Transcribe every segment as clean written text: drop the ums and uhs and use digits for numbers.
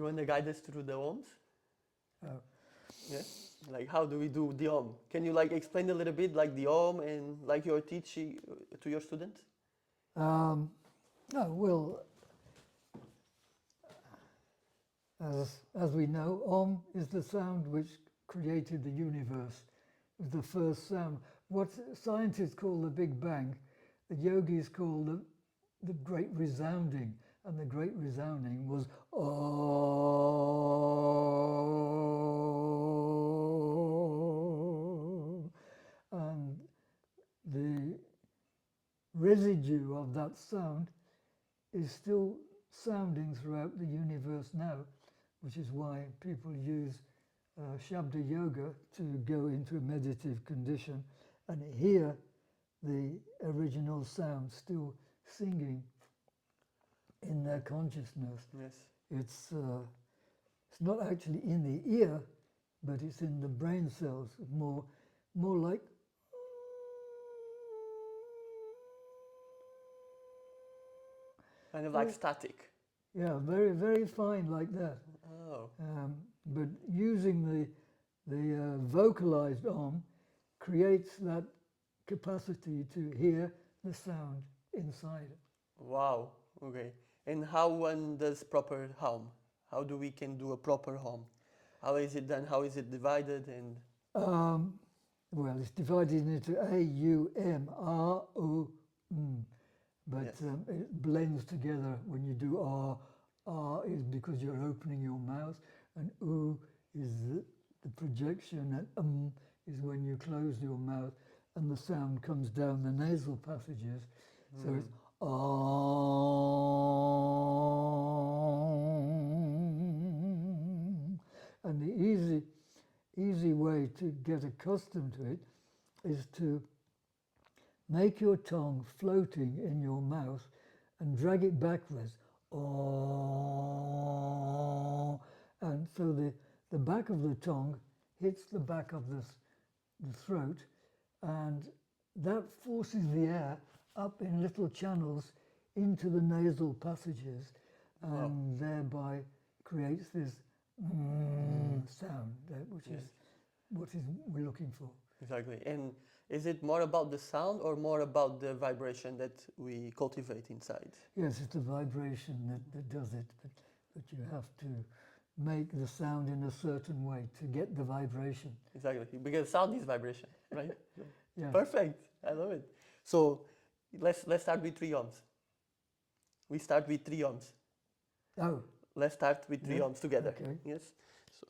You want to guide us through the Oms? Oh. Yeah. Like how do we do the Om? Can you like explain a little bit like the Om and like you're teaching to your students? Oh, well, as we know, Om is the sound which created the universe. It was the first sound. What scientists call the Big Bang, the yogis call the Great Resounding, and the Great Resounding was Om. And the residue of that sound is still sounding throughout the universe now, which is why people use Shabda Yoga to go into a meditative condition and hear the original sound still singing in their consciousness. Yes. It's not actually in the ear, but it's in the brain cells, more like Kind of like static. yeah, very, very fine like that. Oh. But using the vocalized Om creates that capacity to hear the sound inside. Wow. Okay. And how one does proper hum? How do we can do a proper hum? How is it done? How is it divided? And Well, it's divided into A, U, M, R, O, M. But yes. It blends together when you do R. R is because you're opening your mouth, and U is the projection, and is when you close your mouth and the sound comes down the nasal passages. So it's and the easy way to get accustomed to it is to make your tongue floating in your mouth and drag it backwards. And so the back of the tongue hits the back of the throat, and that forces the air up in little channels into the nasal passages, and thereby creates this sound, which is what we're looking for. Exactly. And is it more about the sound or more about the vibration that we cultivate inside? Yes, it's the vibration that does it, but you have to make the sound in a certain way to get the vibration. Exactly. Because sound is vibration, right? Yeah. Perfect. I love it. So let's start with 3 ohms. We start with 3 ohms. Oh. Let's start with 3 ohms together. Okay. Yes. So.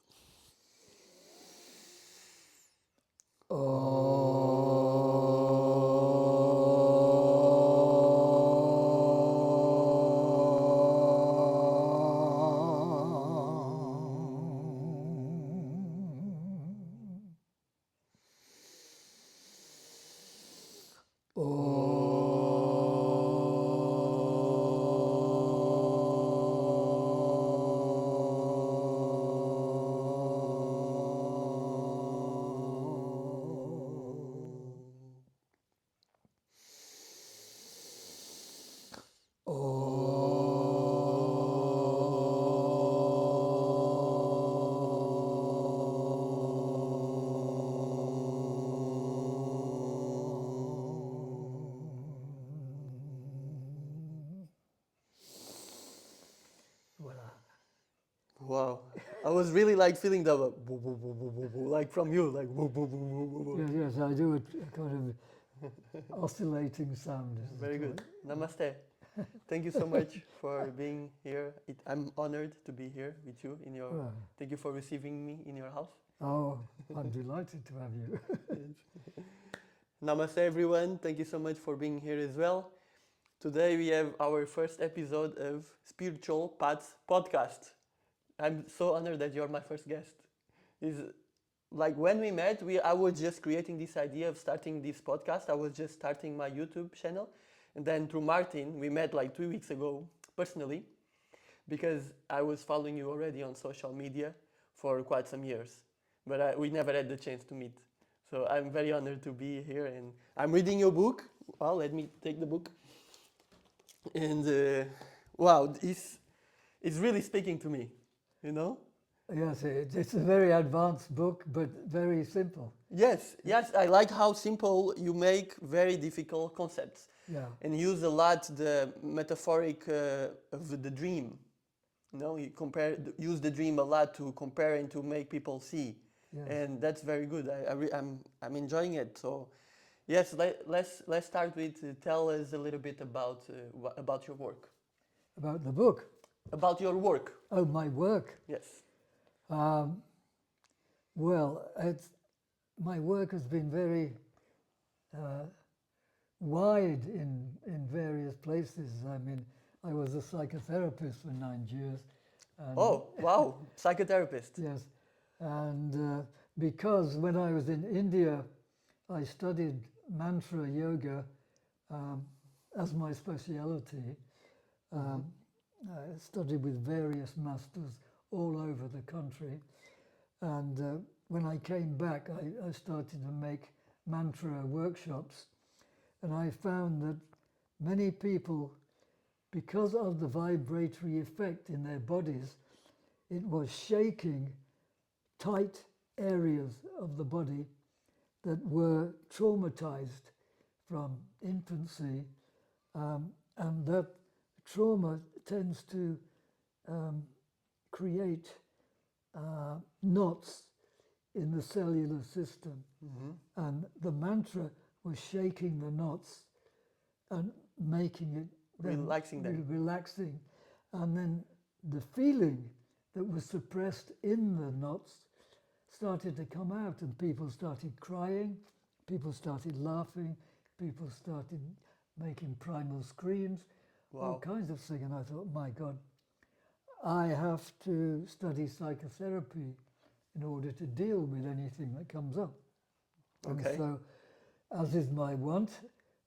Wow, I was really like feeling the boo, boo, boo, boo, boo, boo, like from you, like boo, boo, boo, boo, boo, boo. Yes, I do a kind of oscillating sound. Very good. Namaste. Thank you so much for being here. I'm honored to be here with you in your. Well, Thank you for receiving me in your house. oh, I'm delighted to have you. Namaste, everyone. Thank you so much for being here as well. Today we have our first episode of Spiritual Paths podcast. I'm so honored that you're my first guest. Is like when we met, I was just creating this idea of starting this podcast. I was just starting my YouTube channel, and then through Martin, we met like 2 weeks ago personally, because I was following you already on social media for quite some years, but we never had the chance to meet. So I'm very honored to be here, and I'm reading your book. Well, let me take the book. And wow, it's really speaking to me. you know? Yes, it's a very advanced book, but very simple. Yes, yes, I like how simple you make very difficult concepts Yeah, and use a lot the metaphoric of the dream. You know, you use the dream a lot to compare and to make people see, yes. and that's very good. I'm enjoying it. So, yes, let's start with tell us a little bit about your work. About the book. About your work. Oh, my work. Yes. Um, well, my work has been very uh, wide in various places. I mean, I was a psychotherapist for 9 years. And Oh, wow, psychotherapist. yes, and because when I was in India, I studied mantra yoga um, as my speciality. Um, I studied with various masters all over the country, and when I came back, I started to make mantra workshops, and I found that many people, because of the vibratory effect in their bodies, it was shaking tight areas of the body that were traumatized from infancy, and that trauma tends to create knots in the cellular system. And the mantra was shaking the knots and making it then Relaxing them. relaxing. And then the feeling that was suppressed in the knots started to come out, and people started crying, people started laughing, people started making primal screams, all Wow. kinds of things. And I thought, my God, I have to study psychotherapy in order to deal with anything that comes up. Okay. And so, as is my wont,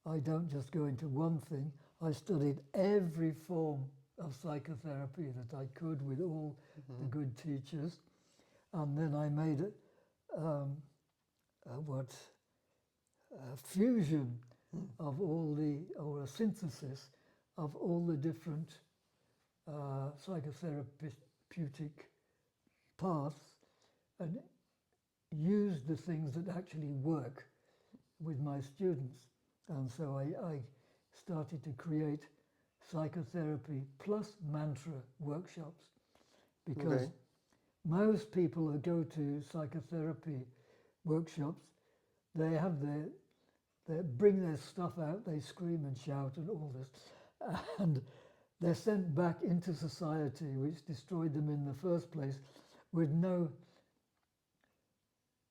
I don't just go into one thing. I studied every form of psychotherapy that I could with all the good teachers. And then I made a fusion of all or a synthesis of all the different psychotherapeutic paths, and used the things that actually work with my students. And so I started to create psychotherapy plus mantra workshops, because Okay. most people who go to psychotherapy workshops, they have they bring their stuff out, they scream and shout and all this, and they're sent back into society, which destroyed them in the first place, with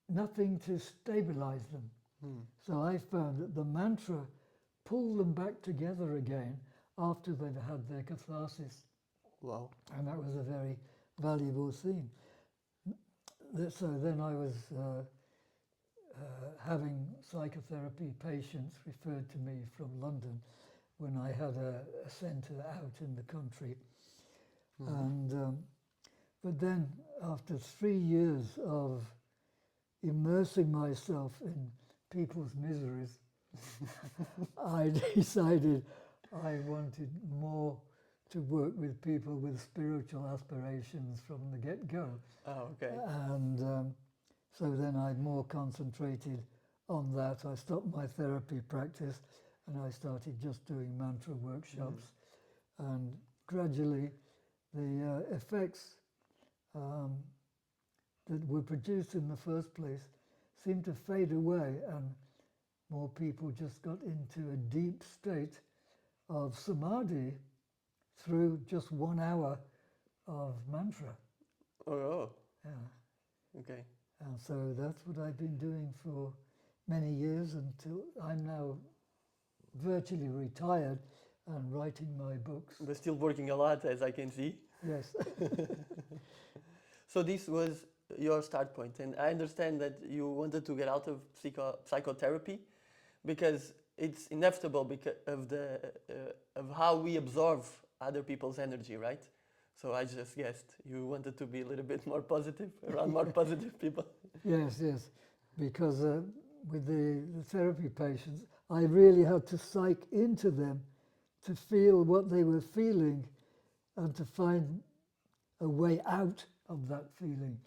nothing to stabilize them. So I found that the mantra pulled them back together again after they'd had their catharsis, Wow. and that was a very valuable thing. So then I was having psychotherapy patients referred to me from London when I had a centre out in the country. And but then after 3 years of immersing myself in people's miseries, I decided I wanted more to work with people with spiritual aspirations from the get-go. Oh, okay. And so then I more concentrated on that. I stopped my therapy practice and I started just doing mantra workshops. And gradually the effects that were produced in the first place seemed to fade away, and more people just got into a deep state of samadhi through just 1 hour of mantra. Oh, Yeah. okay. And so that's what I've been doing for many years, until I'm now virtually retired and writing my books. But still working a lot, as I can see. Yes. So this was your start point, and I understand that you wanted to get out of psychotherapy because it's inevitable because of the of how we absorb other people's energy, right? So I just guessed you wanted to be a little bit more positive, around more positive people. Yes, yes. Because with the therapy patients, I really had to psych into them to feel what they were feeling and to find a way out of that feeling.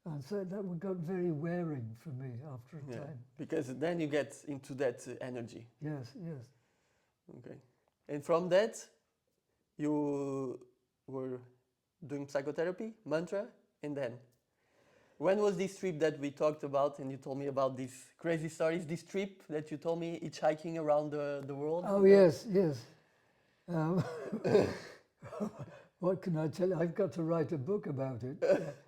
And so that got very wearing for me after a time. Because then you get into that energy. Yes, yes. Okay. And from that, you were doing psychotherapy, mantra, and then? When was this trip that we talked about and you told me about these crazy stories, this trip that you told me, hitchhiking around the world? Oh, yes, yes. What can I tell you? I've got to write a book about it.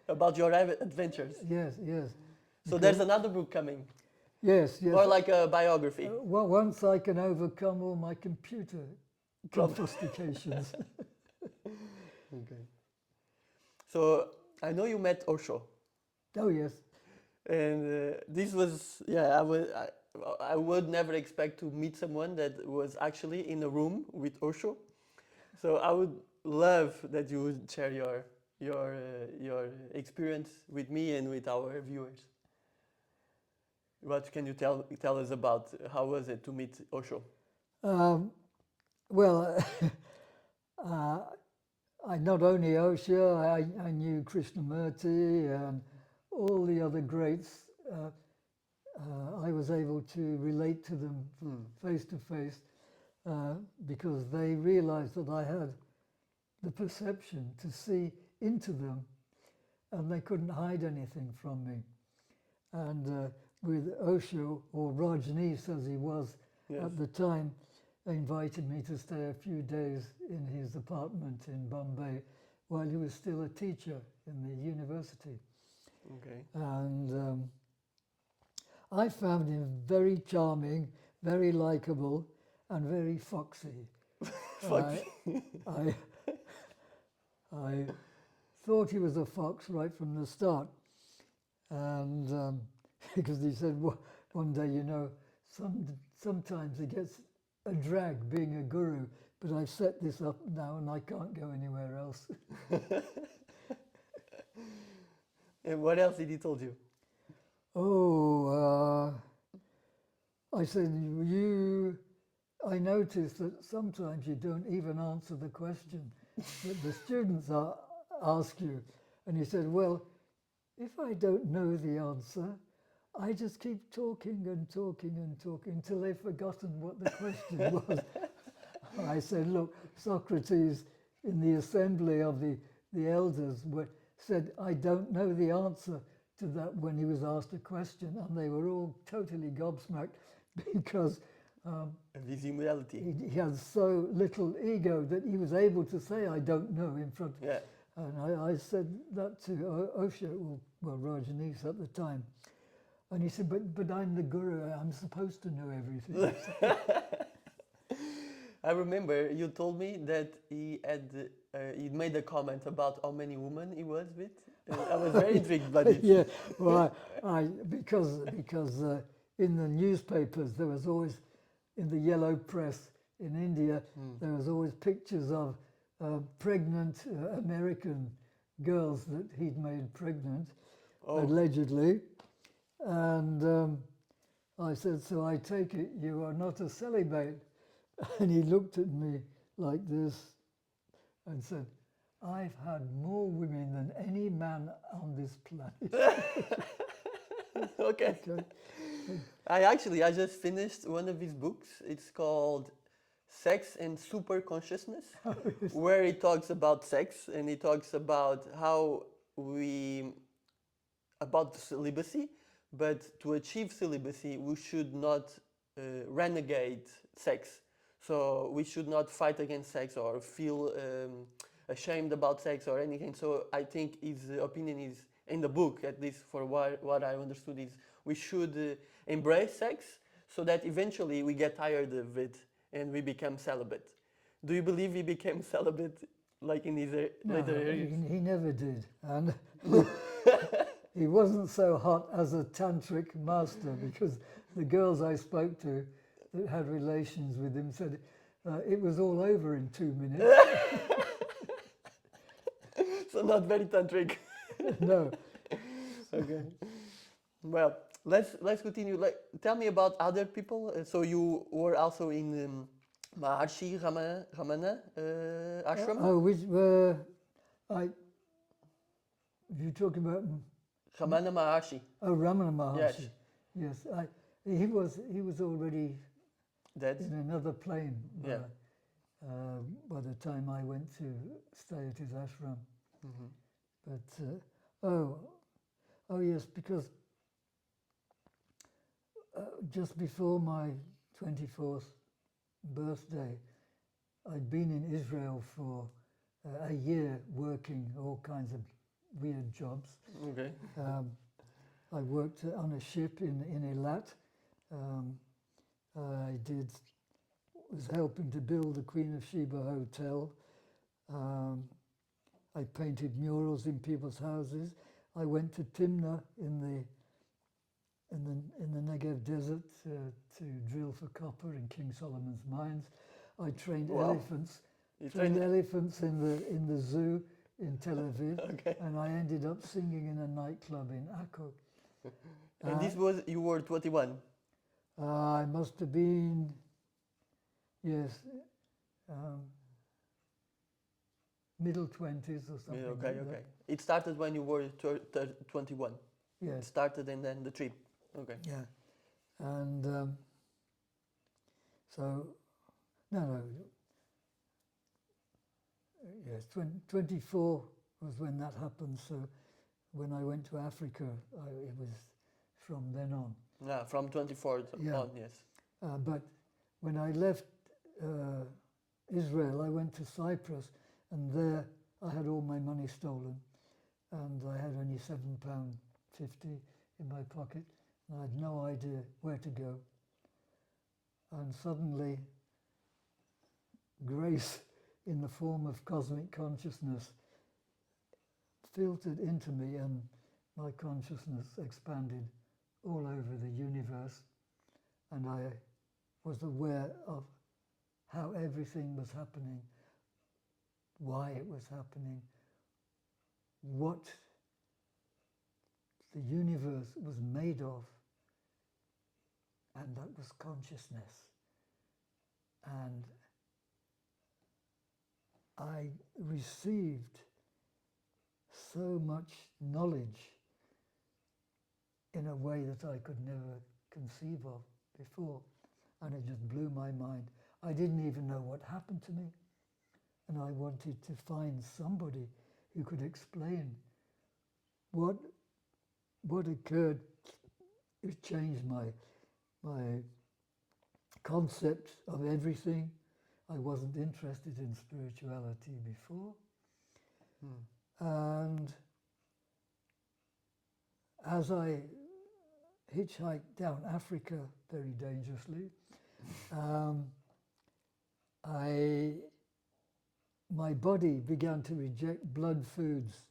About your adventures. Yes, yes. So there's another book coming? Yes, yes. Or like a biography? Well, once I can overcome all my computer sophistications. Okay. So I know you met Osho. Oh, yes. And this was, I would never expect to meet someone that was actually in a room with Osho. So I would love that you would share your experience with me and with our viewers. What can you tell us about? How was it to meet Osho? Well, I not only Osho, I knew Krishnamurti and all the other greats. I was able to relate to them face to face because they realized that I had the perception to see into them, and they couldn't hide anything from me. And with Osho, or Rajneesh as he was at the time, invited me to stay a few days in his apartment in Bombay while he was still a teacher in the university. Okay. And I found him very charming, very likable, and very foxy. I thought he was a fox right from the start. And because he said one day, you know, sometimes it gets a drag being a guru, but I've set this up now and I can't go anywhere else. And what else did he told you? I said, I noticed that sometimes you don't even answer the question that the students ask you. And he said, well, if I don't know the answer, I just keep talking and talking and talking until they've forgotten what the question was. I said, look, Socrates in the assembly of the elders said, I don't know the answer to that when he was asked a question, and they were all totally gobsmacked because his humility. He had so little ego that he was able to say, I don't know in front. Yeah. And I said that to Osho, well, Rajneesh at the time. And he said, but I'm the guru, I'm supposed to know everything. I remember you told me that he made a comment about how many women he was with. I was very intrigued by this. Yeah, well, because in the newspapers there was always, in the yellow press in India, there was always pictures of pregnant American girls that he'd made pregnant, allegedly. And I said, so I take it you are not a celibate? And he looked at me like this and said, I've had more women than any man on this planet. Okay. I just finished one of his books. It's called Sex and Super Consciousness, where he talks about sex and he talks about about celibacy, but to achieve celibacy, we should not renegade sex. So we should not fight against sex or feel ashamed about sex or anything. So I think his opinion is, in the book, at least for what I understood, is we should embrace sex so that eventually we get tired of it and we become celibate. Do you believe he became celibate like in his later years? He never did. And he wasn't so hot as a tantric master, because the girls I spoke to that had relations with him said it was all over in 2 minutes. So not very tantric. No. Okay. Well, let's continue. Tell me about other people. So you were also in Maharshi Ramana ashram. Which were you talking about Ramana Maharshi. Ramana Maharshi? Yes. Yes, he was already Dead? in another plane Yeah. by the time I went to stay at his ashram. Mm-hmm. But oh yes, because just before my 24th birthday, I'd been in Israel for a year working all kinds of weird jobs. Okay. I worked on a ship in Eilat. I was helping to build the Queen of Sheba Hotel. I painted murals in people's houses. I went to Timnah in the Negev desert to drill for copper in King Solomon's mines. I trained elephants. You Trained elephants in the zoo in Tel Aviv, Okay. and I ended up singing in a nightclub in Akko. And this was, you were 21? I must have been, yes, middle 20s or something. Okay, like okay. that. It started when you were 21? It Yes, started and then the trip? Okay. yeah. And so, no. Yes, 24 was when that happened. So when I went to Africa, it was from then on. Yeah, from 24 Yeah. on, yes. But when I left Israel, I went to Cyprus, and there I had all my money stolen, and I had only £7.50 in my pocket, and I had no idea where to go. And suddenly, grace in the form of cosmic consciousness filtered into me, and my consciousness expanded all over the universe, and I was aware of how everything was happening, why it was happening, what the universe was made of, and that was consciousness. And I received so much knowledge in a way that I could never conceive of before, and it just blew my mind. I didn't even know what happened to me, and I wanted to find somebody who could explain what occurred. It changed my concept of everything. I wasn't interested in spirituality before. And as I hitchhiked down Africa very dangerously, my body began to reject blood foods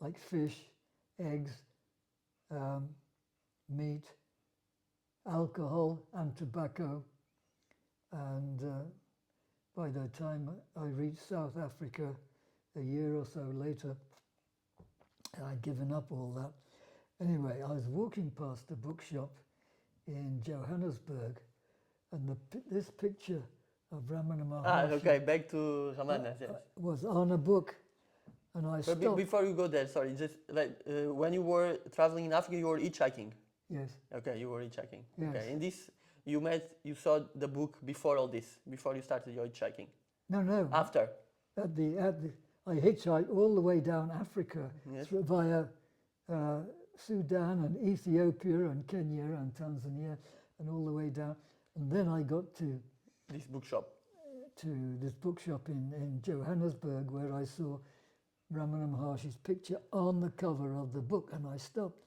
like fish, eggs, meat, alcohol and tobacco. And by the time I reached South Africa, a year or so later, I'd given up all that. Anyway, I was walking past a bookshop in Johannesburg, and this picture of Ramana Maharshi okay, back to Ramana, yes. was on a book, and I But stopped. before you go there, sorry, just like when you were traveling in Africa, you were hitchhiking. Yes. Okay, you were hitchhiking. Yes. Okay, in this, you saw the book before all this, before you started your hitchhiking. No. After. I hitchhiked all the way down Africa, Yes. via Sudan and Ethiopia and Kenya and Tanzania, and all the way down. And then I got to This bookshop. this bookshop in Johannesburg, where I saw Ramana Maharshi's picture on the cover of the book, and I stopped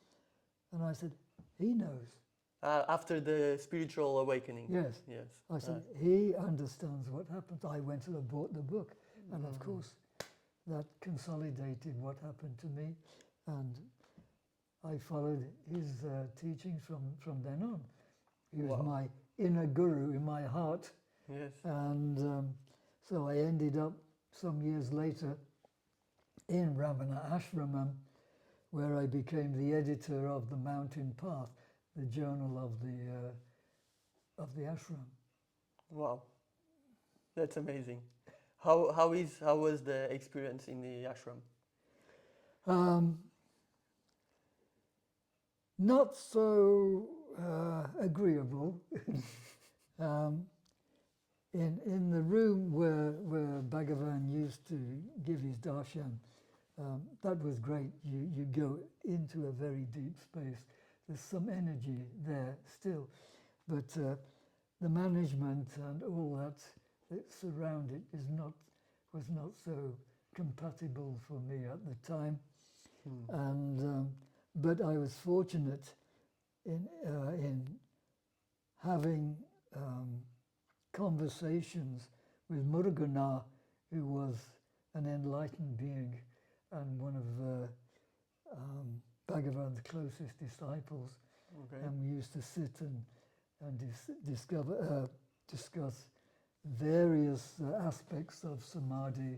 and I said, he knows. After the spiritual awakening. Yes. Yes. I said, he understands what happened. I went and I bought the book, and of course that consolidated what happened to me, and I followed his teachings from then on. He was my inner guru in my heart. Yes. And so I ended up some years later in Ramana Ashramam, where I became the editor of the Mountain Path, the journal of the ashram. Wow, that's amazing. How was the experience in the ashram? not so agreeable. um, in the room where Bhagavan used to give his darshan, that was great. You go into a very deep space. There's some energy there still, but the management and all that surround it was not so compatible for me at the time. And but I was fortunate in having conversations with Muruganar, who was an enlightened being and one of Bhagavan's closest disciples. Okay. And we used to sit and discuss various aspects of samadhi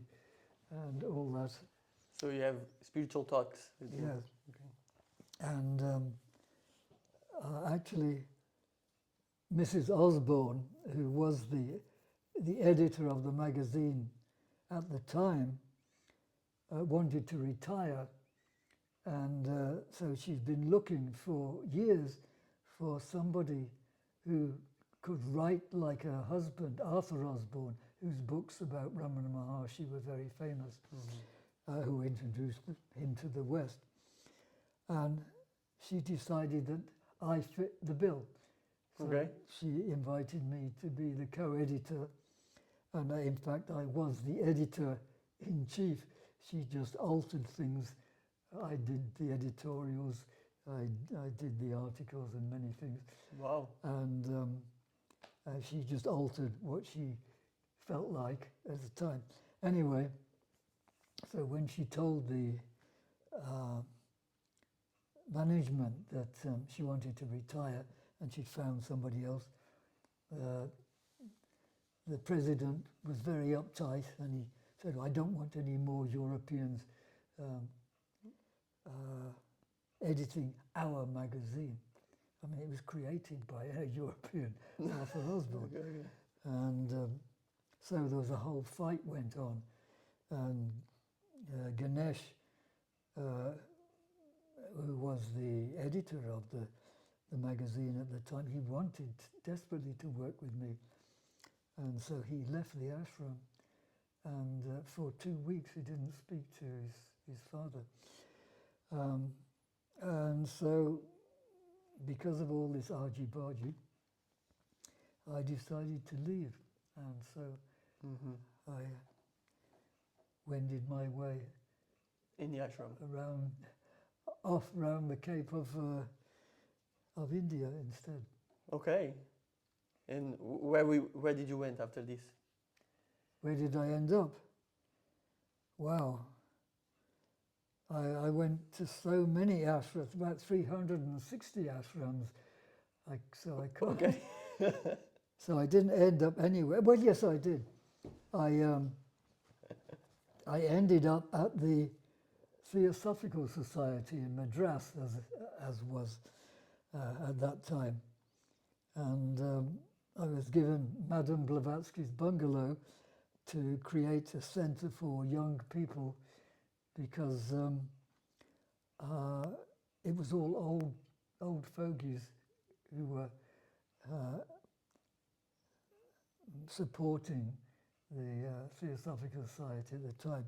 and all that. So you have spiritual talks with him. Yes. Okay. And actually, Mrs. Osborne, who was the editor of the magazine at the time, wanted to retire, and so she's been looking for years for somebody who could write like her husband, Arthur Osborne, whose books about Ramana Maharshi were very famous, who introduced him to the West. And she decided that I fit the bill. So Okay. she invited me to be the co-editor, and in fact I was the editor-in-chief. She just altered things. I did the editorials, I did the articles and many things. Wow. And she just altered what she felt like at the time. Anyway, so when she told the management that she wanted to retire and she'd found somebody else, the president was very uptight, and he said, I don't want any more Europeans editing our magazine. I mean, it was created by a European, Arthur Osborne. Okay. And so there was a whole fight went on. And Ganesh, who was the editor of the magazine at the time, he wanted desperately to work with me. And so he left the ashram, and for 2 weeks he didn't speak to his father. And so, because of all this argy-bargy, I decided to leave. And so I wended my way In the ashram. off round the Cape of India instead. Okay. And where did you went after this? Where did I end up? Wow. I went to so many ashrams, about 360 ashrams. So I can't. Okay. So I didn't end up anywhere. Well, yes, I did. I ended up at the Theosophical Society in Madras, as was at that time. And I was given Madame Blavatsky's bungalow to create a centre for young people, because it was all old fogies who were supporting the Theosophical Society at the time,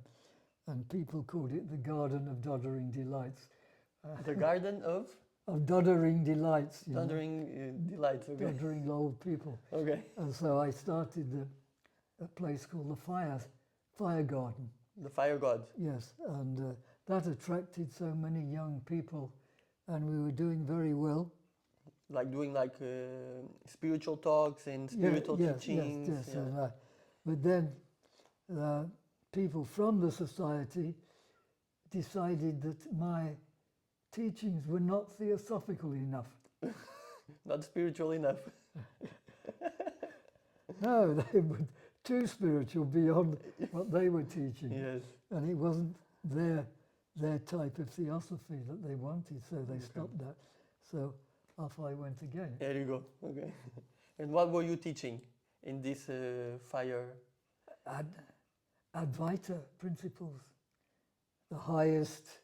and people called it the Garden of Doddering Delights. The garden of Doddering Delights. You know. Doddering Delights. Okay. Doddering old people. Okay. And so I started a place called the Fire Garden. The fire god. Yes, and that attracted so many young people, and we were doing very well. Like doing spiritual talks and spiritual teachings. Yes. Yeah. But then people from the society decided that my teachings were not theosophical enough. Not spiritual enough. No, they were too spiritual beyond what they were teaching. Yes. And it wasn't their type of theosophy that they wanted, so they stopped that. So off I went again. There you go. Okay. And what were you teaching in this fire? Advaita principles, the highest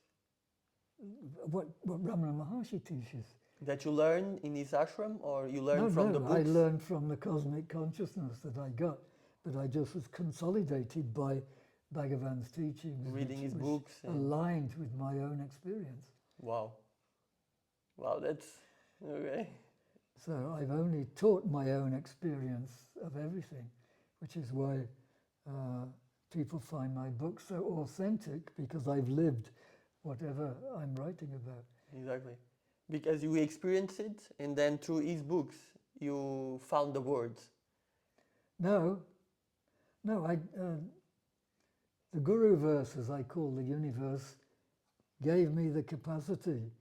what Ramana Maharshi teaches. That you learn in his ashram, or you learn from the books? I learned from the cosmic consciousness that I got, but I just was consolidated by Bhagavan's teachings, Reading his which books. aligned with my own experience. Wow. Wow, that's okay. So I've only taught my own experience of everything, which is why people find my book so authentic, because I've lived whatever I'm writing about. Exactly. Because you experienced it, and then through his books, you found the words. No, the Guru verse, as I call the universe, gave me the capacity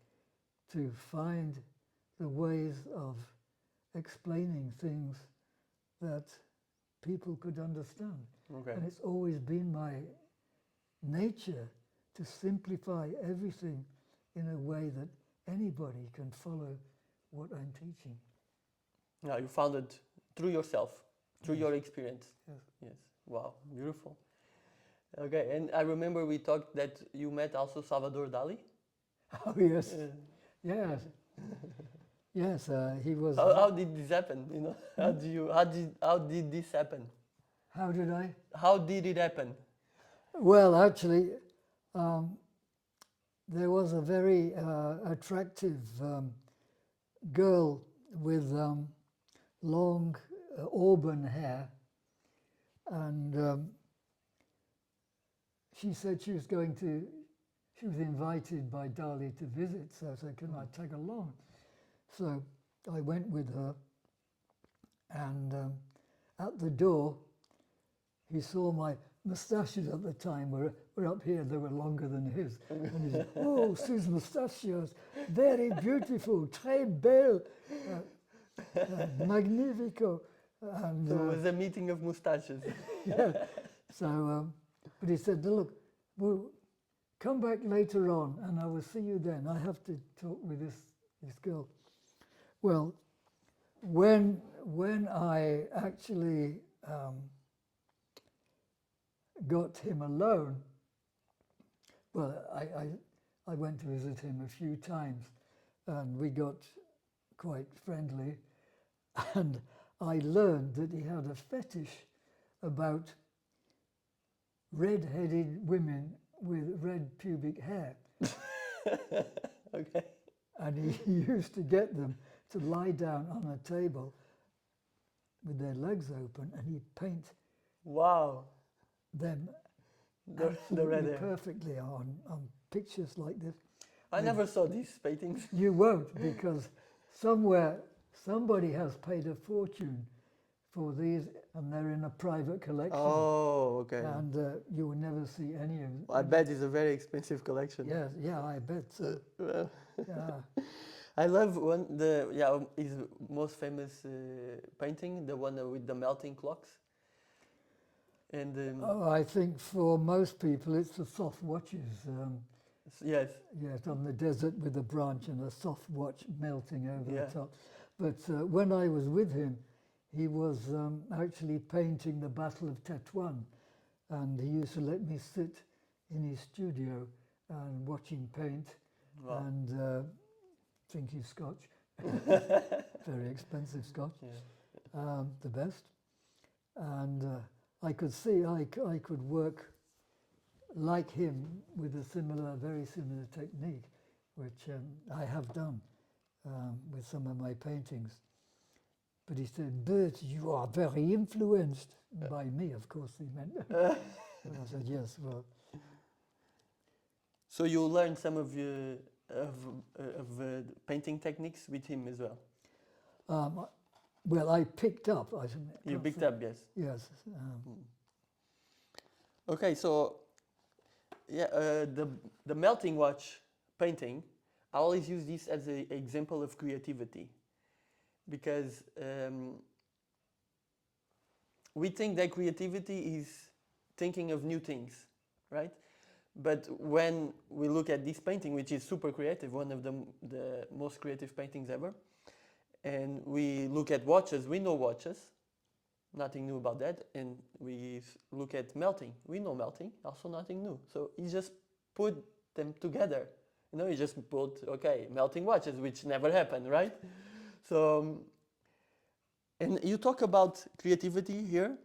to find the ways of explaining things that people could understand. Okay. And it's always been my nature to simplify everything in a way that anybody can follow what I'm teaching. Yeah, you found it through yourself, through Yes. your experience. Yes. Yes. Wow, beautiful. Okay, and I remember we talked that you met also Salvador Dalí. Oh yes, yes, yes. He was. How did this happen? You know, how did this happen? How did I? How did it happen? Well, actually, there was a very attractive girl with long auburn hair, and she said she was invited by Dalí to visit, so I said, can I tag along? So I went with her, and at the door, he saw my moustaches at the time were up here, they were longer than his. And he said, oh, sus moustachios, very beautiful, très belle, magnifico. And, So it was a meeting of mustaches. yeah. So, but he said, look, we'll come back later on and I will see you then. I have to talk with this girl. Well, when I actually got him alone, well, I went to visit him a few times and we got quite friendly, and I learned that he had a fetish about red-headed women with red pubic hair. Okay. And he used to get them to lie down on a table with their legs open, and he'd paint Wow. them The red absolutely hair. perfectly on pictures like this. I never saw these paintings. You won't, because somewhere somebody has paid a fortune for these, and they're in a private collection. Oh, okay. And you will never see any of them. I bet it's a very expensive collection. Yes, yeah, I bet so. Yeah. I love his most famous painting, the one with the melting clocks. And Oh, I think for most people it's the soft watches. yes, Yes, on the desert with a branch and a soft watch melting over Yeah. the top. But when I was with him, he was actually painting the Battle of Tetuan, and he used to let me sit in his studio and watch him paint. Wow. And drink his scotch. Very expensive scotch. Yeah. The best. And I could see I could work like him with a very similar technique, which I have done with some of my paintings. But he said, "But you are very influenced by me." Of course, he meant. And I said, "Yes, well." So you learned some of painting techniques with him as well. Well, I picked up. You picked up, yes. Yes. Okay, so the melting watch painting, I always use this as an example of creativity, because we think that creativity is thinking of new things, right? But when we look at this painting, which is super creative, one of the most creative paintings ever, and we look at watches, we know watches, nothing new about that, and we look at melting, we know melting, also nothing new. So he just put them together You know, you just put, okay, melting watches, which never happened, right? So, and you talk about creativity here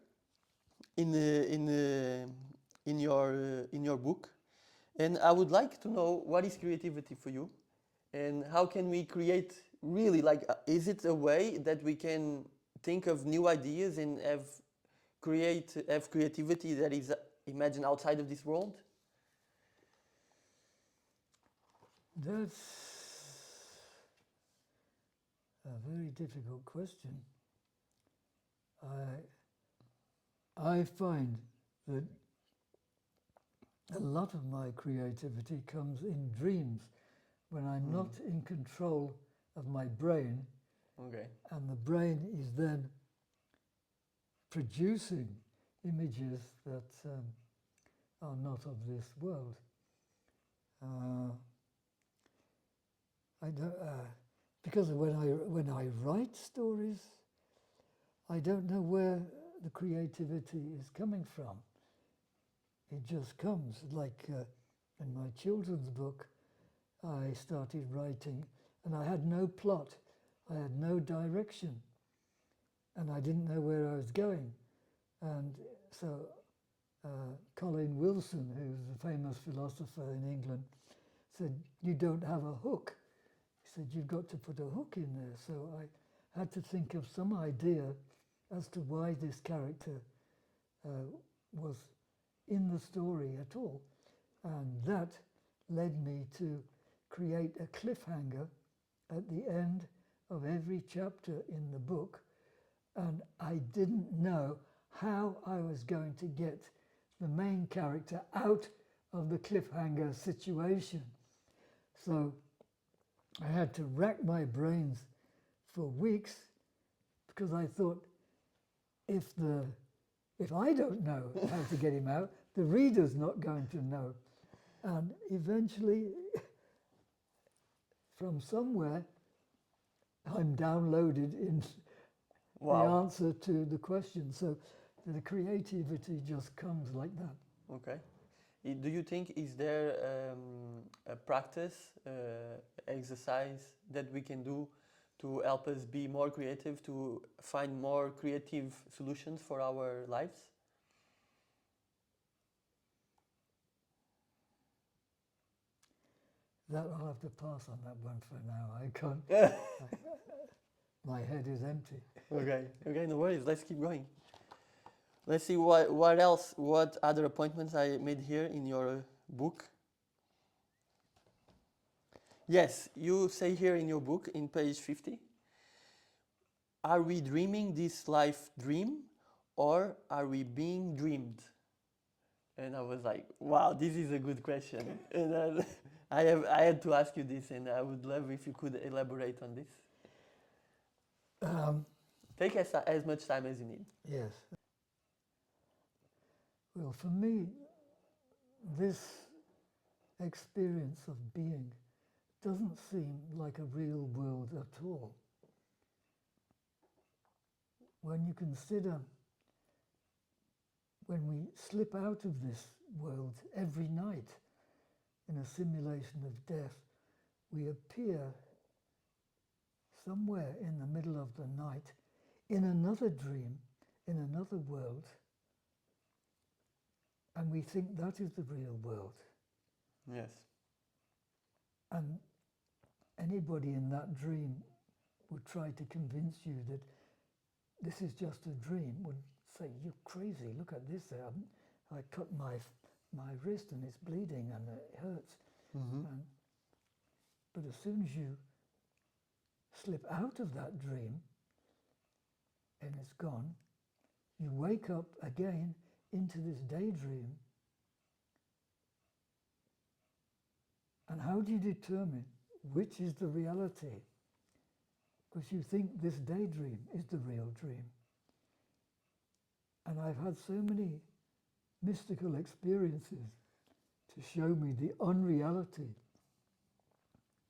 in in your book, and I would like to know what is creativity for you, and how can we create really like is it a way that we can think of new ideas and have creativity that is imagine outside of this world? That's a very difficult question. I find that a lot of my creativity comes in dreams when I'm not in control of my brain, Okay. and the brain is then producing images that are not of this world. I don't, because when I write stories, I don't know where the creativity is coming from. It just comes. Like in my children's book, I started writing, and I had no plot, I had no direction, and I didn't know where I was going. And so Colin Wilson, who's a famous philosopher in England, said, "You don't have a hook." He said, "You've got to put a hook in there." So I had to think of some idea as to why this character was in the story at all. And that led me to create a cliffhanger at the end of every chapter in the book. And I didn't know how I was going to get the main character out of the cliffhanger situation. So I had to rack my brains for weeks, because I thought, if I don't know how to get him out, the reader's not going to know. And eventually, from somewhere, I'm downloaded in the answer to the question. So the creativity just comes like that. Okay. Do you think is there a practice, exercise that we can do to help us be more creative, to find more creative solutions for our lives? That I'll have to pass on that one for now. I can't. My head is empty. Okay. Okay. No worries. Let's keep going. Let's see what else. What other appointments I made here in your book? Yes, you say here in your book, in page 50, are we dreaming this life dream, or are we being dreamed? And I was like, wow, this is a good question. And I had to ask you this, and I would love if you could elaborate on this. Take as much time as you need. Yes. Well, for me, this experience of being doesn't seem like a real world at all. When you consider when we slip out of this world every night in a simulation of death, we appear somewhere in the middle of the night in another dream, in another world, and we think that is the real world. Yes. And anybody in that dream would try to convince you that this is just a dream, would say, "You're crazy, look at this. I cut my wrist and it's bleeding and it hurts." But as soon as you slip out of that dream and it's gone, you wake up again into this daydream. And how do you determine which is the reality? Because you think this daydream is the real dream. And I've had so many mystical experiences to show me the unreality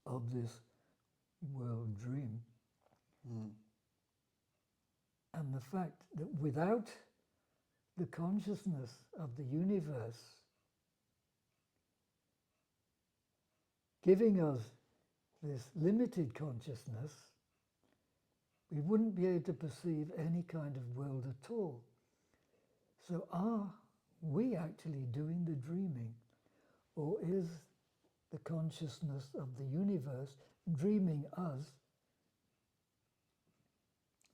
of this world dream. And the fact that without the consciousness of the universe, giving us this limited consciousness, we wouldn't be able to perceive any kind of world at all. So are we actually doing the dreaming, or is the consciousness of the universe dreaming us?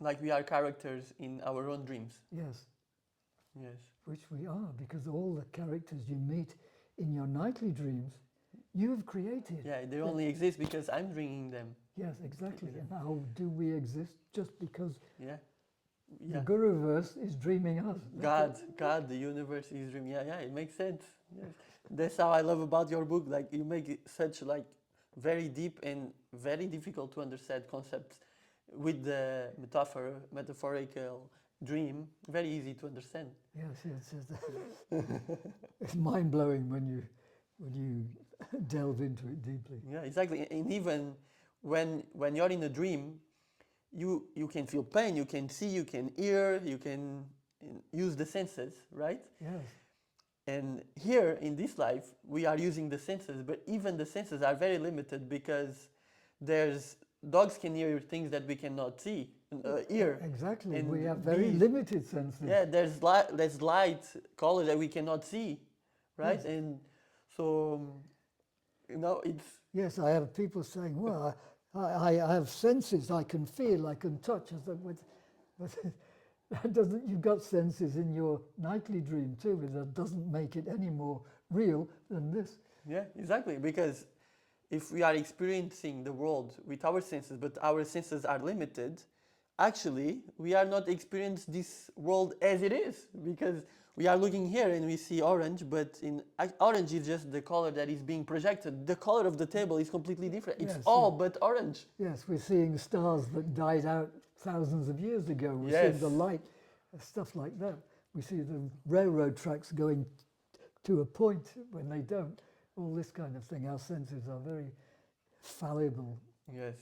Like we are characters in our own dreams. Yes. Yes. Which we are, because all the characters you meet in your nightly dreams, you have created. Yeah, they only exist because I'm dreaming them. Yes, exactly. And how do we exist? Just because Yeah. the Guruverse is dreaming us. God, the universe is dreaming. Yeah, it makes sense. Yes. That's how I love about your book. Like you make it such like very deep and very difficult to understand concepts with the metaphorical dream. Very easy to understand. Yes. It's mind blowing when you delve into it deeply. Yeah, exactly. And even when you're in a dream, you can feel pain, you can see, you can hear, you can use the senses, right? Yes. And here in this life, we are using the senses, but even the senses are very limited because there's dogs can hear things that we cannot see, hear. Exactly. And We have very limited senses. Yeah, there's light, color that we cannot see, right? Yes. And so, it's... Yes, I have people saying, well, I have senses, I can feel, I can touch. I said, but that doesn't, you've got senses in your nightly dream too, but that doesn't make it any more real than this. Yeah, exactly, because if we are experiencing the world with our senses, but our senses are limited, actually, we are not experiencing this world as it is, because we are looking here and we see orange, but orange is just the color that is being projected. The color of the table is completely different. It's all but orange. Yes, we're seeing stars that died out thousands of years ago. We're seeing the light, stuff like that. We see the railroad tracks going to a point when they don't. All this kind of thing. Our senses are very fallible. Yes.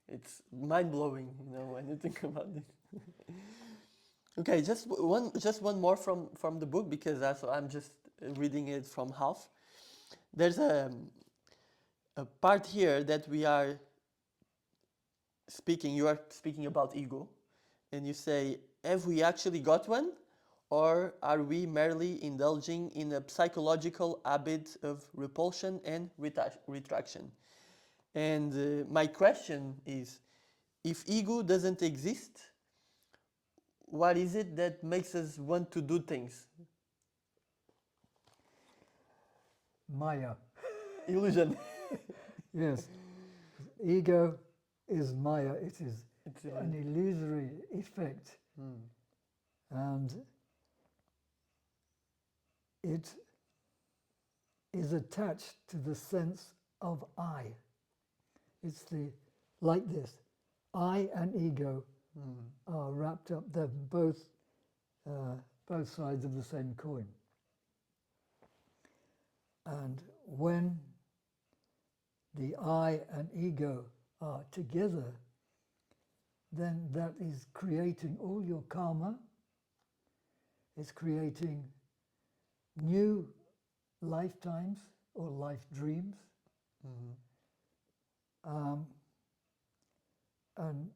It's mind-blowing, when you think about it. Okay, just one more from the book, because I'm just reading it from half. There's a part here that you are speaking about ego, and you say, have we actually got one, or are we merely indulging in a psychological habit of repulsion and retraction? And my question is, if ego doesn't exist, what is it that makes us want to do things? Maya. Illusion. Yes. Ego is Maya. It's an illusory effect. And it is attached to the sense of I. It's like this. I and ego are wrapped up. They're both sides of the same coin. And when the I and ego are together, then that is creating all your karma. It's creating new lifetimes or life dreams. And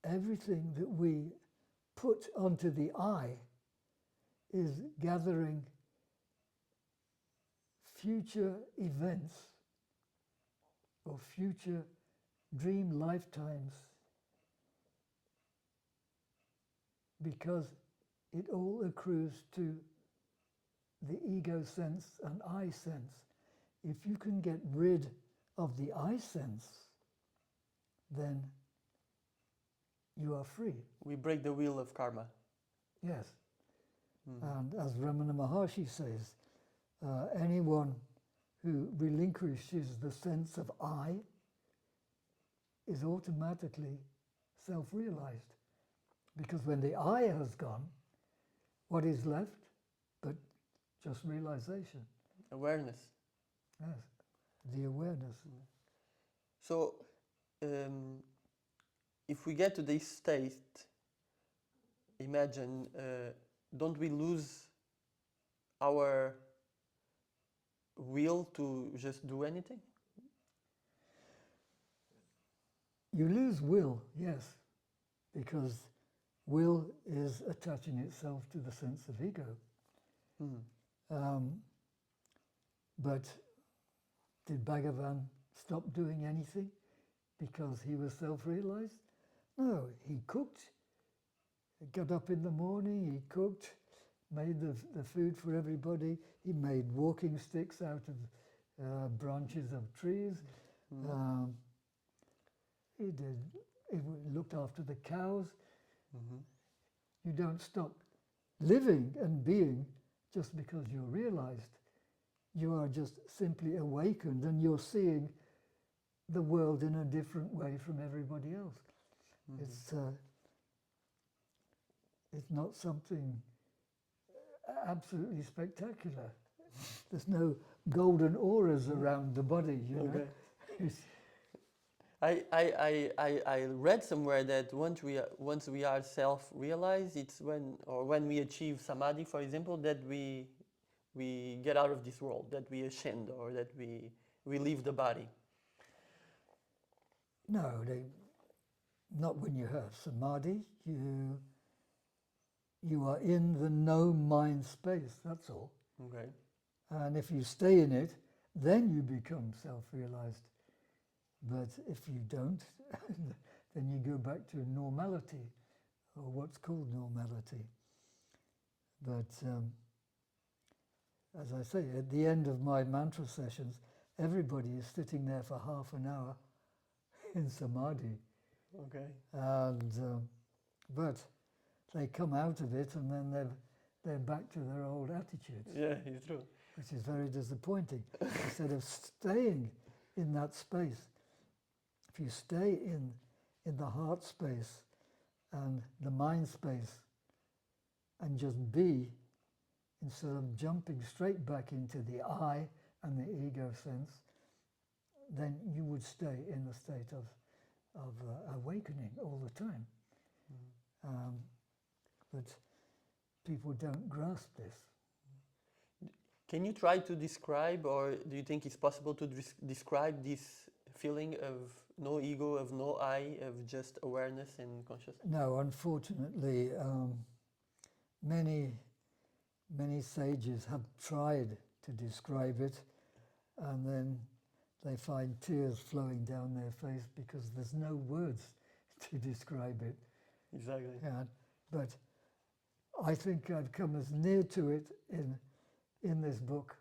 everything that we put onto the I is gathering future events or future dream lifetimes, because it all accrues to the ego sense and I sense. If you can get rid of the I sense, then you are free. We break the wheel of karma. Yes. And as Ramana Maharshi says, anyone who relinquishes the sense of I is automatically self-realized. Because when the I has gone, what is left but just realization? Awareness. Yes, the awareness. So, if we get to this state, imagine, don't we lose our will to just do anything? You lose will, yes, because will is attaching itself to the sense of ego. But did Bhagavan stop doing anything because he was self-realized? No, he cooked. He got up in the morning, he cooked, made the food for everybody. He made walking sticks out of branches of trees. He looked after the cows. You don't stop living and being just because you're realized. You are just simply awakened and you're seeing the world in a different way from everybody else. It's not something absolutely spectacular. There's no golden auras around the body, you know. I read somewhere that once we are self-realized, it's when we achieve samadhi, for example, that we get out of this world, that we ascend, or that we leave the body. No, not when you have samadhi. You are in the no mind space, that's all. Okay. And if you stay in it, then you become self-realized. But if you don't, then you go back to normality, or what's called normality. But as I say, at the end of my mantra sessions, everybody is sitting there for half an hour in samadhi. Okay. And but they come out of it and then they're back to their old attitudes. Yeah, it's true. Which is very disappointing. Instead of staying in that space, if you stay in the heart space and the mind space and just be, instead of jumping straight back into the I and the ego sense, then you would stay in the state of awakening all the time. But people don't grasp this. Can you try to describe, or do you think it's possible to describe this feeling of no ego, of no I, of just awareness and consciousness? No, unfortunately, many sages have tried to describe it, and then they find tears flowing down their face because there's no words to describe it. Exactly. Yeah, but I think I've come as near to it in this book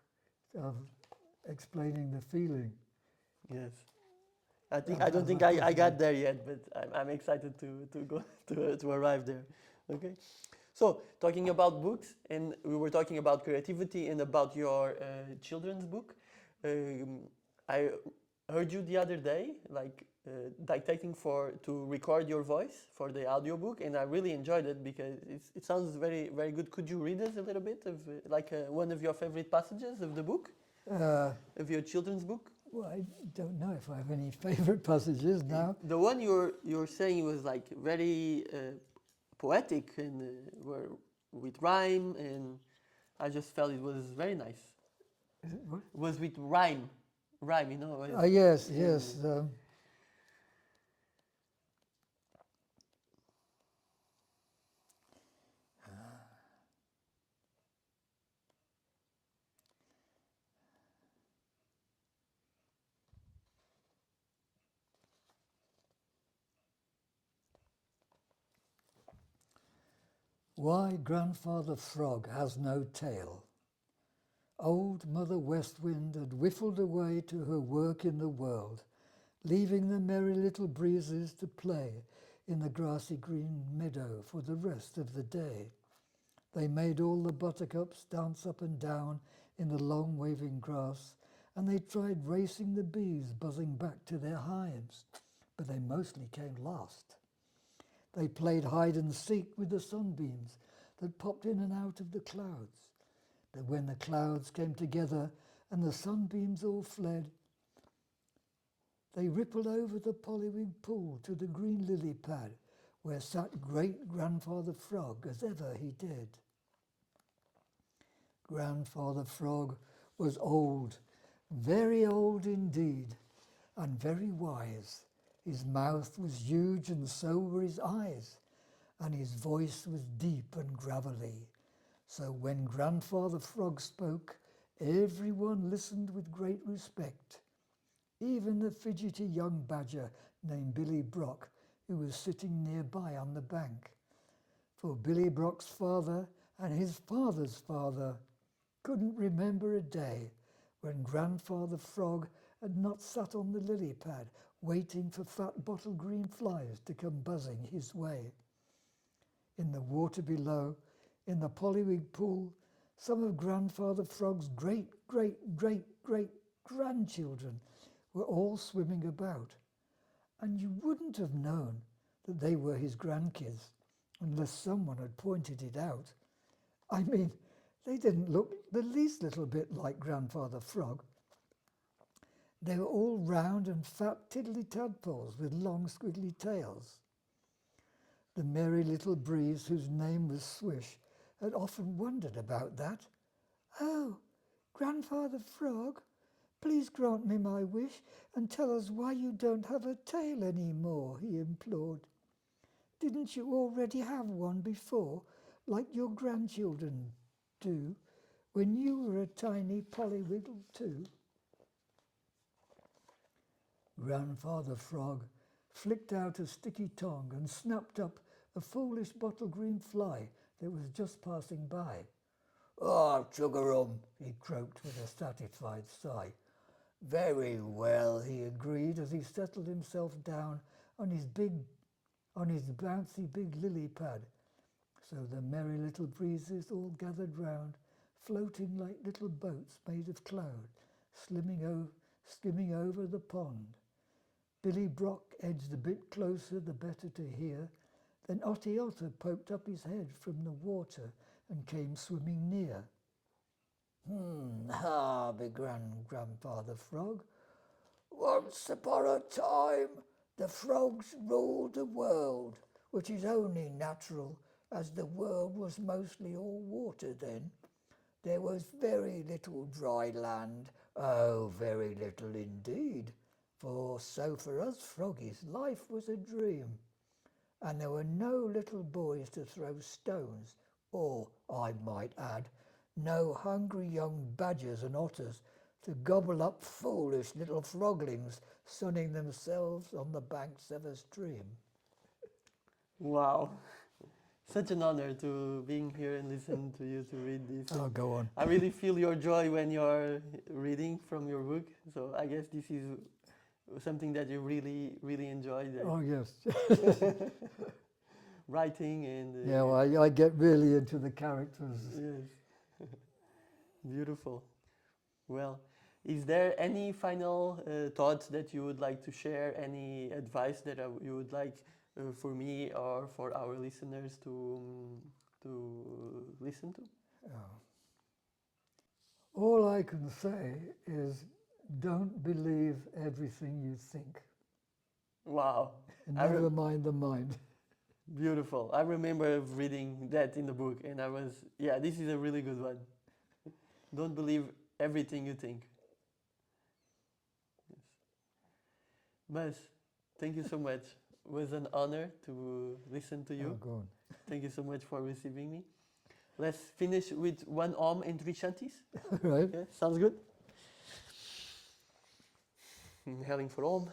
of explaining the feeling. Yes. I don't think I got there yet, but I'm excited to go to arrive there. Okay. So talking about books, and we were talking about creativity and about your children's book. I heard you the other day, dictating to record your voice for the audiobook, and I really enjoyed it because it sounds very, very good. Could you read us a little bit of one of your favorite passages of the book, of your children's book? Well, I don't know if I have any favorite passages now. The one you're saying was like very poetic and with rhyme, and I just felt it was very nice. Is it what? It was with rhyme, you know. Yes, yes. Why Grandfather Frog has no tail. Old Mother West Wind had whiffled away to her work in the world, leaving the merry little breezes to play in the grassy green meadow for the rest of the day. They made all the buttercups dance up and down in the long waving grass, and they tried racing the bees buzzing back to their hives, but they mostly came last. They played hide and seek with the sunbeams that popped in and out of the clouds. But when the clouds came together and the sunbeams all fled, they rippled over the pollywig pool to the green lily pad where sat great Grandfather Frog as ever he did. Grandfather Frog was old, very old indeed, and very wise. His mouth was huge and so were his eyes, and his voice was deep and gravelly. So when Grandfather Frog spoke, everyone listened with great respect. Even the fidgety young badger named Billy Brock, who was sitting nearby on the bank. For Billy Brock's father and his father's father couldn't remember a day when Grandfather Frog had not sat on the lily pad waiting for fat bottle green flies to come buzzing his way. In the water below, in the pollywig pool, some of Grandfather Frog's great-grandchildren were all swimming about, and you wouldn't have known that they were his grandkids unless someone had pointed it out. I mean, they didn't look the least little bit like Grandfather Frog. They were all round and fat tiddly tadpoles with long squiggly tails. The merry little breeze, whose name was Swish, had often wondered about that. "Oh, Grandfather Frog, please grant me my wish and tell us why you don't have a tail any more," he implored. "Didn't you already have one before, like your grandchildren do, when you were a tiny pollywiggle too?" Grandfather Frog flicked out a sticky tongue and snapped up a foolish bottle green fly that was just passing by. "Ah, chug-a-rum," he croaked with a satisfied sigh. "Very well," he agreed as he settled himself down on his bouncy big lily pad. So the merry little breezes all gathered round, floating like little boats made of cloud, skimming over the pond. Billy Brock edged a bit closer, the better to hear. Then Otter Otter poked up his head from the water and came swimming near. Began Grandfather Frog. "Once upon a time, the frogs ruled the world, which is only natural, as the world was mostly all water then. There was very little dry land, oh, very little indeed, for us froggies, life was a dream. And there were no little boys to throw stones, or, I might add, no hungry young badgers and otters to gobble up foolish little froglings sunning themselves on the banks of a stream." Wow. Such an honor to being here and listen to you to read this. Oh, go on. I really feel your joy when you're reading from your book. So I guess this is something that you really, really enjoy. Oh, yes. Writing and... Yeah, well, I get really into the characters. Yes. Beautiful. Well, is there any final thoughts that you would like to share? Any advice that you would like for me or for our listeners to listen to? All I can say is don't believe everything you think. Wow. And never mind the mind. Beautiful. I remember reading that in the book and I was, yeah, this is a really good one. Don't believe everything you think. Yes. Muz, thank you so much. It was an honor to listen to you. Oh, go on. Thank you so much for receiving me. Let's finish with one Om and three Shantis. Right. Yeah, sounds good. Inhaling for Om.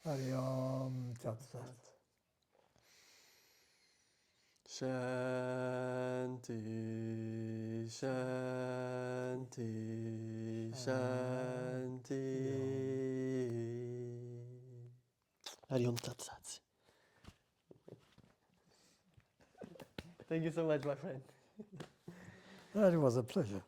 Hari Om Tat Sat. Shanti, Shanti, Shanti. Hari Om Tat Sat. Thank you so much, my friend. That was a pleasure.